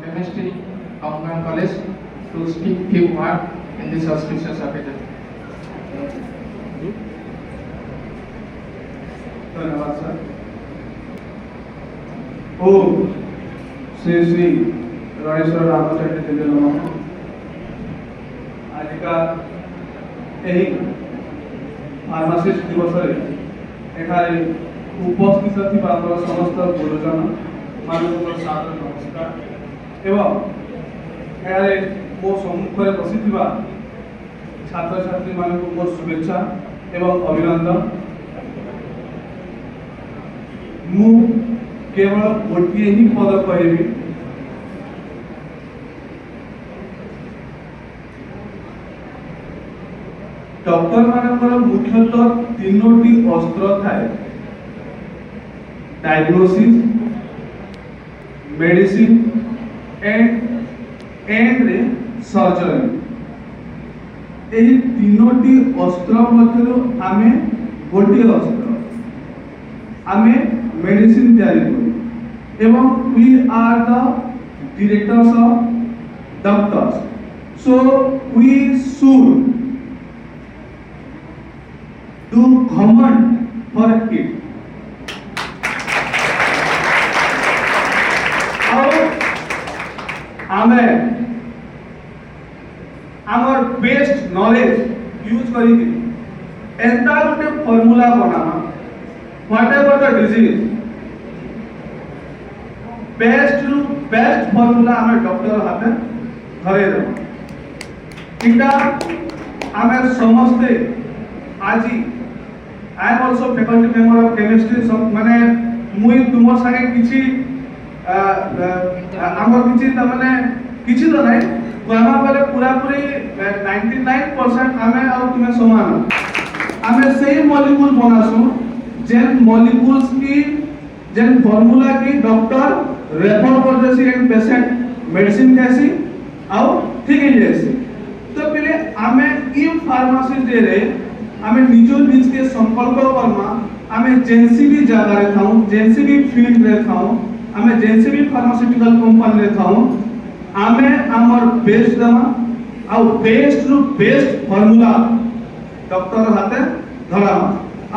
Chemistry Outbound College to speak few words in this auspicious occasion. धन्यवाद sir. ओम श्री श्री गणेश्वर रामचंद्र देव नमः। आज का यही फार्मासिस्ट दिवस एठारे उपस्थित थिबा समस्त गुरुजन मानक सादर नमस्कार एवं एठारे मो सम्मुखरे बसिथिबा छात्र छात्री मानक मोर शुभेच्छा एवं अभिनंदन। मु केवल गोटे ही पद कहबी डॉक्टर मानकर मुख्यतः तीनोटी अस्त्र थाए डायग्नोसिस मेडिसिन एंड सर्जरी। एही तीनोटी अस्त्र मध्यरु आमे गोटे अस्त्र आमे मेडिसिन तैयारी करू एवं we are the directors of doctors so we should do comment for it. आमे आमर बेस्ट नॉलेज यूज करी एंता गोटे फॉर्मूला बनामा whatever the disease best to best formula हमें डॉक्टर हाथे धरे दे इटा हमें समझते आज I am also faculty member of chemistry माने मुई तुम संगे किछि हमर किछि त माने किछि तो नै कहमा बोले पूरा पूरी 99% हमें और तुम्हें समान हमें सही मॉलिक्यूल बनासु जेन मॉलिक्यूल्स की जेन फार्मूला की डॉक्टर रेफर कर देसी एंड पेशेंट मेडिसिन कैसी आउ ठीक है जैसे तो पहले हमें ई फार्मेसी दे रे हमें निजो निज के संकल्प करमा हमें जेंसी भी जगह रे थाऊ जेंसी भी फील्ड रे थाऊ हमें जेंसी भी फार्मास्यूटिकल कंपनी रे थाऊ हमें हमर बेस्ट दमा आउ best to best formula doctor हाथे धरा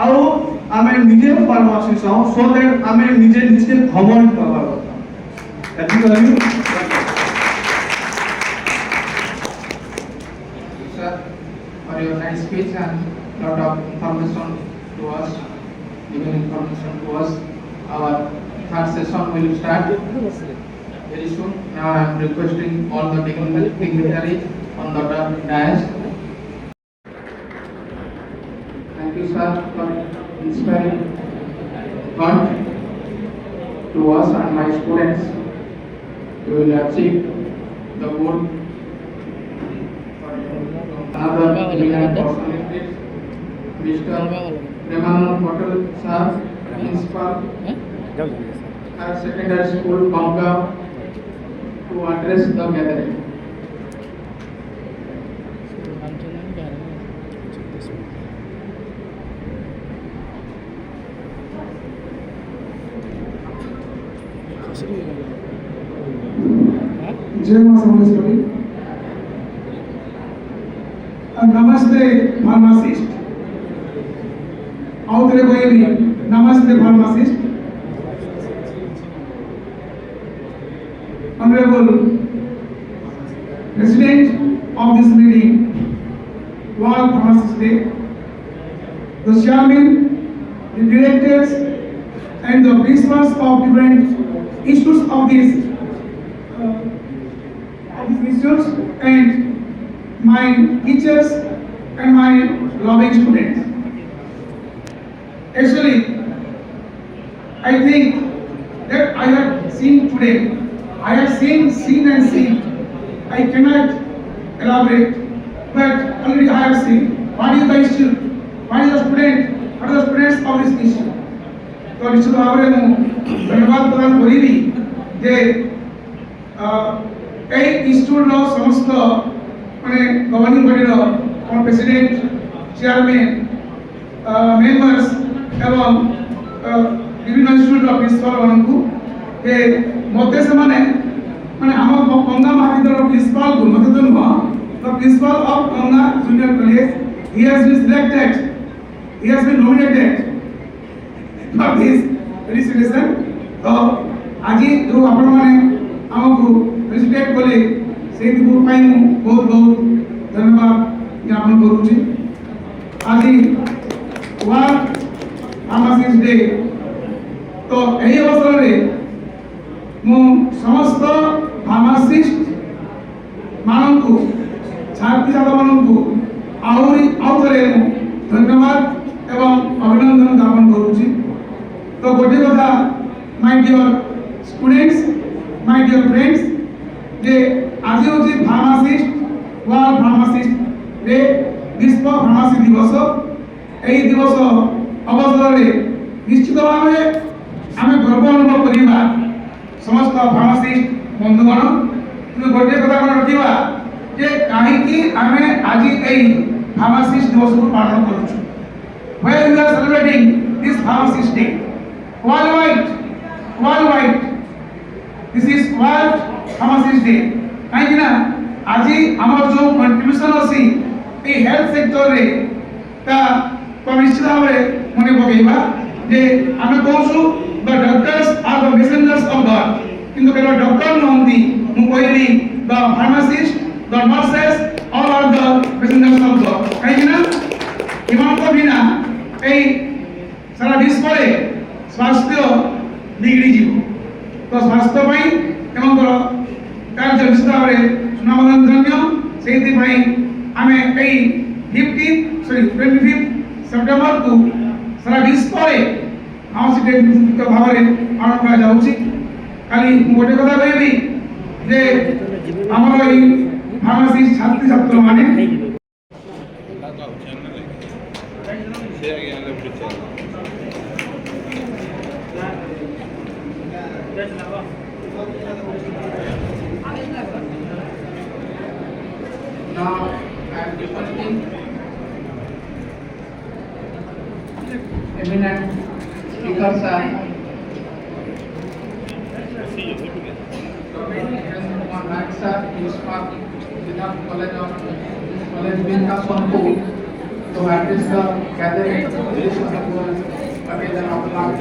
आउ आमे निजे फार्मासी सो दैट आमे निजे निजे घमंड करबार କଥା एथि करियो Sir, for your nice speech and lot of information to us, giving information to us. Our third session will start very soon. Now I am requesting all the dignitaries on the dais. Thank you, sir, for inspiring thought to us and my students. We will achieve the goal. Another eminent personality, Mr. Premanand Patel, sir, Principal, Higher Secondary School, Bangka, to address the gathering. जय मां समलेश्वरी। नमस्ते pharmacist आउ तेरे कोई नमस्ते pharmacist. Honorable President of this meeting, World Pharmacist Day, the chairman, the directors and the principals of different institutes of these institutes and my teachers and my loving students. Actually, I think that I have seen today, I have seen and seen. I cannot elaborate, but already I have seen what is the institute, what is the student, what are the students of this institute. तो निश्चित भाव में मु धन्यवाद प्रदान करिबी जे এই ইনস্টিটিউটর সমস্ত মানে গভর্নিং বডির প্রেসিডেন্ট চেয়ারম্যান মেম্বার্স এবং বিভিন্ন ইনস্টিটিউটর প্রিন্সিপাল মানকু যে মতে সেমানে মানে আমার গঙ্গা মহাবিদ্যালয়ের প্রিন্সিপাল মতে তো নয় the principal of Ganga Junior College he has been selected he has been nominated for this felicitation तो आज जो आपण माने हमको फेलिसिटेट कले से दिबु पाई मु बहुत बहुत धन्यवाद ज्ञापन करूची आज वर्ल्ड फार्मासिस्ट डे तो एही अवसर रे मु समस्त फार्मासिस्ट मानंकु छात्री छात्र मानंकु आउथरे धन्यवाद एवं अभिनंदन ज्ञापन करूची तो गोटे कथा my dear students my dear friends जे आज होची फार्मासिस्ट वर्ल्ड फार्मासिस्ट डे विश्व फार्मासी दिवस एही दिवस अवसर रे निश्चित भावे आमे गर्व अनुभव करिबा समस्त फार्मासिस्ट बंधुगण तो गोटे कथा मन रखिबा जे काहे कि आमे आज एही फार्मासिस्ट दिवस को पालन करूछु where we are celebrating this pharmacist day worldwide this is world pharmacist day काहे ना आज हमर जो कंट्रीब्यूशन अछि ए हेल्थ सेक्टर रे ता निश्चित भावे मने पकेबा जे आमे कहूछु the doctors are the messengers of God किंतु केवल डॉक्टर नहंती मु कहली the pharmacist the nurses all are the messengers of God काहे ना इमान को बिना এই সারা বিশ্বে স্বাস্থ্য বিগড়ি যাব তো স্বাস্থ্য পাই এমনকর কার্য নিশ্চিত ভাবে সুনামধন্য সেইথি পাই আমি এই 25 সেপ্টেম্বর কু সারা বিশ্বে ফার্মাসি ডে ভাবে পালন করা যাচ্ছে খালি গোটে কথা কইবি যে আমার এই ফার্মাসি ছাত্রী ছাত্র মানে Now I am requesting eminent speakers are Kumar Naik sir, Yusuf Siddharth College of College Vinka Sonpur to address the gathering. Very honorable Patel and Abdullah.